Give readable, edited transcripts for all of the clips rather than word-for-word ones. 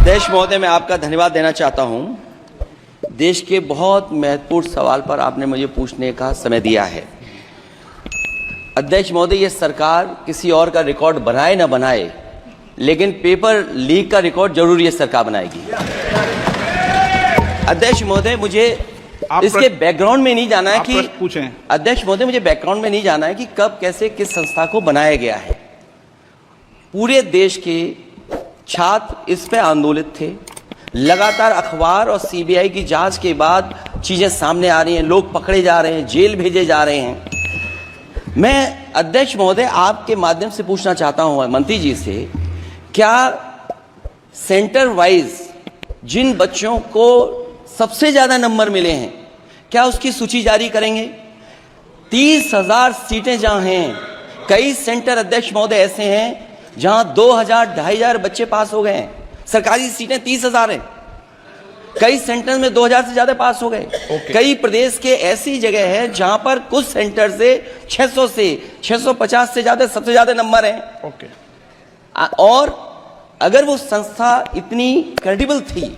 अध्यक्ष महोदय, मैं आपका धन्यवाद देना चाहता हूं। देश के बहुत महत्वपूर्ण सवाल पर आपने मुझे पूछने का समय दिया है। अध्यक्ष महोदय, ये सरकार किसी और का रिकॉर्ड बनाए ना बनाए, लेकिन पेपर लीक का रिकॉर्ड जरूर ये सरकार बनाएगी। अध्यक्ष महोदय, मुझे इसके बैकग्राउंड में नहीं जाना है कि पूछें। अध्यक्ष महोदय, मुझे बैकग्राउंड में नहीं जाना है कि कब कैसे किस संस्था को बनाया गया है। पूरे देश के छात्र इस पे आंदोलित थे। लगातार अखबार और सीबीआई की जांच के बाद चीजें सामने आ रही हैं, लोग पकड़े जा रहे हैं, जेल भेजे जा रहे हैं। मैं अध्यक्ष महोदय आपके माध्यम से पूछना चाहता हूं मंत्री जी से, क्या सेंटर वाइज जिन बच्चों को सबसे ज्यादा नंबर मिले हैं, क्या उसकी सूची जारी करेंगे? 30,000 सीटें जहां हैं, कई सेंटर अध्यक्ष महोदय ऐसे हैं जहां 2,000 2,500 बच्चे पास हो गए हैं। सरकारी सीटें 30,000 हैं, कई सेंटर में 2,000 से ज्यादा पास हो गए। कई प्रदेश के ऐसी जगह है जहां पर कुछ सेंटर से 600 से 650 से ज्यादा सबसे ज्यादा नंबर हैं। और अगर वो संस्था इतनी क्रेडिबल थी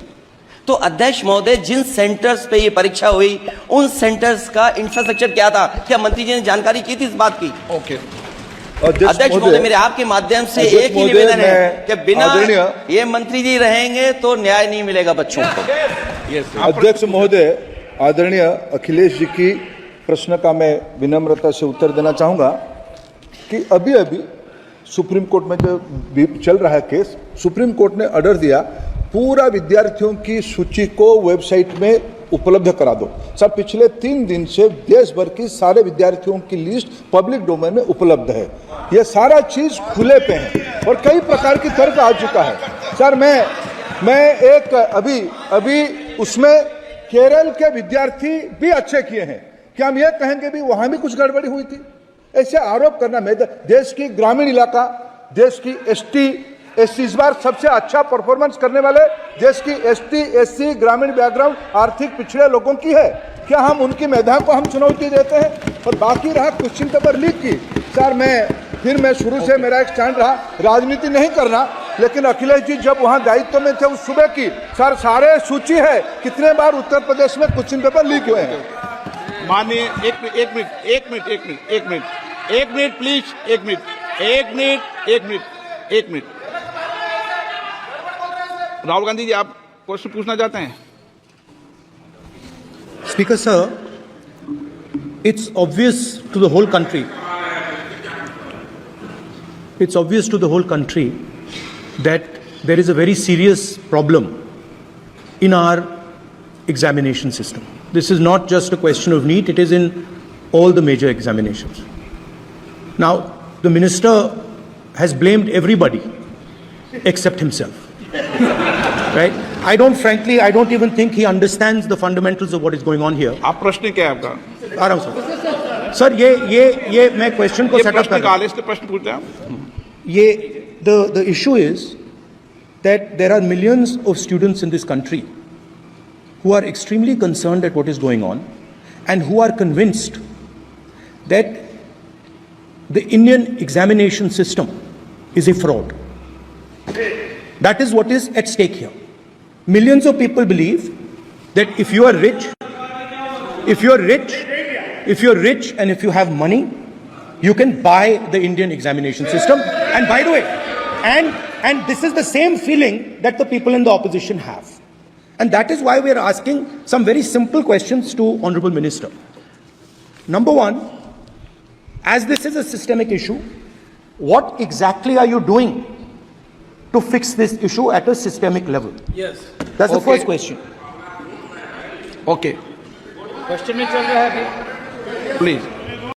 तो अध्यक्ष महोदय जिन सेंटर्स पे ये परीक्षा हुई उन सेंटर्स का इंफ्रास्ट्रक्चर क्या था? क्या मंत्री जी ने जानकारी की थी इस बात की? अध्यक्ष महोदय, मेरे आपके माध्यम से एक ही निवेदन है कि बिना ये मंत्री जी रहेंगे तो न्याय नहीं मिलेगा बच्चों को। अध्यक्ष महोदय, आदरणीय अखिलेश जी की प्रश्न का मैं विनम्रता से उत्तर देना चाहूंगा कि अभी अभी सुप्रीम कोर्ट में जो चल रहा है केस, सुप्रीम कोर्ट ने ऑर्डर दिया पूरा विद्यार्थियों की सूची को वेबसाइट में उपलब्ध करा दो। सर, पिछले 3 दिन से देश भर की सारे विद्यार्थियों की लिस्ट पब्लिक डोमेन में उपलब्ध है। ये सारा चीज खुले पे है और कई प्रकार की तर्क आ चुका है। सर, मैं एक अभी उसमें केरल के विद्यार्थी भी अच्छे किए हैं, क्या हम ये कहेंगे भी वहां भी कुछ गड़बड़ी हुई थी? ऐसे आरोप करना, मैं देश की ग्रामीण इलाका, देश की एससी इस बार सबसे अच्छा परफॉर्मेंस करने वाले देश की एसटी ग्रामीण बैकग्राउंड आर्थिक पिछड़े लोगों की है, क्या हम उनकी मेधा को हम चुनौती देते हैं? और बाकी रहा क्वेश्चन पेपर लीक की, सर मैं शुरू से मेरा एक स्टैंड रहा राजनीति नहीं करना, लेकिन अखिलेश जी जब वहां दायित्व में थे उस सुबह की सर सारे सूची है कितने बार उत्तर प्रदेश में क्वेश्चन पेपर लीक हुए हैं। माननीय एक मिनट प्लीज, राहुल गांधी जी, आप क्वेश्चन पूछना चाहते हैं? Speaker sir, it's obvious to the whole country. It's obvious to the whole country that there is a very serious problem in our examination system. This is not just a question of NEET, it is in all the major examinations. Now, the minister has blamed everybody except himself. Right? I don't even think he understands the fundamentals of what is going on here. आप प्रश्न क्या है आपका? आ रहा हूं sir. ये मैं question को सेटअप कर रहा हूं। प्रश्न पूछते हैं ये the issue is that there are millions of students in this country who are extremely concerned at what is going on and who are convinced that the Indian examination system is a fraud. That is what is at stake here. Millions of people believe that if you are rich and if you have money, you can buy the Indian examination system. And by the way, and this is the same feeling that the people in the opposition have. And that is why we are asking some very simple questions to Honorable Minister. Number one, as this is a systemic issue, what exactly are you doing to fix this issue at a systemic level? Yes. That's the first question. Okay. Question में चल रहा है अभी। Please.